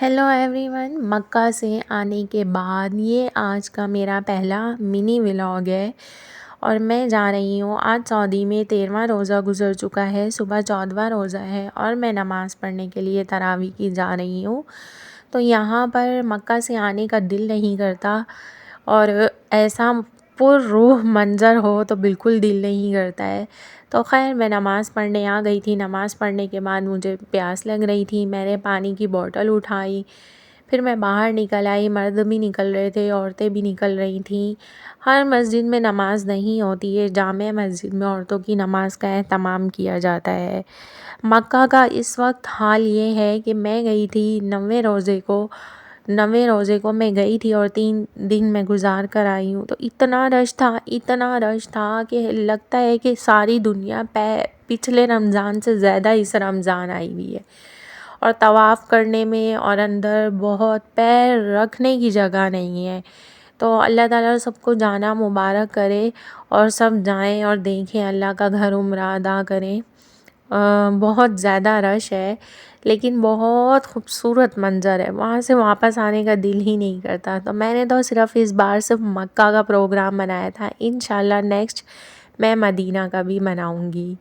Hello every one, مکہ سے آنے کے بعد یہ آج کا میرا پہلا منی ولاگ ہے اور میں جا رہی ہوں۔ آج سعودی میں 13واں روزہ گزر چکا ہے، صبح 14واں روزہ ہے اور میں نماز پڑھنے کے لیے تراویح کی جا رہی ہوں۔ تو یہاں پر مکہ سے آنے کا دل نہیں کرتا اور ایسا پر روح منظر ہو تو بالکل دل نہیں کرتا ہے۔ تو خیر میں نماز پڑھنے آ گئی تھی۔ نماز پڑھنے کے بعد مجھے پیاس لگ رہی تھی، میں نے پانی کی بوٹل اٹھائی، پھر میں باہر نکل آئی۔ مرد بھی نکل رہے تھے، عورتیں بھی نکل رہی تھیں۔ ہر مسجد میں نماز نہیں ہوتی ہے، جامع مسجد میں عورتوں کی نماز کا اہتمام کیا جاتا ہے۔ مکہ کا اس وقت حال یہ ہے کہ میں گئی تھی 9ویں روزے کو میں گئی تھی اور 3 دن میں گزار کر آئی ہوں۔ تو اتنا رش تھا کہ لگتا ہے کہ ساری دنیا پچھلے رمضان سے زیادہ اس رمضان آئی ہوئی ہے، اور طواف کرنے میں اور اندر بہت پیر رکھنے کی جگہ نہیں ہے۔ تو اللہ تعالیٰ سب کو جانا مبارک کرے اور سب جائیں اور دیکھیں، اللہ کا گھر عمرہ ادا کریں۔ بہت زیادہ رش ہے لیکن بہت خوبصورت منظر ہے، وہاں سے واپس آنے کا دل ہی نہیں کرتا۔ تو میں نے تو صرف اس بار صرف مکہ کا پروگرام بنایا تھا، انشاءاللہ نیکسٹ میں مدینہ کا بھی بناؤں گی۔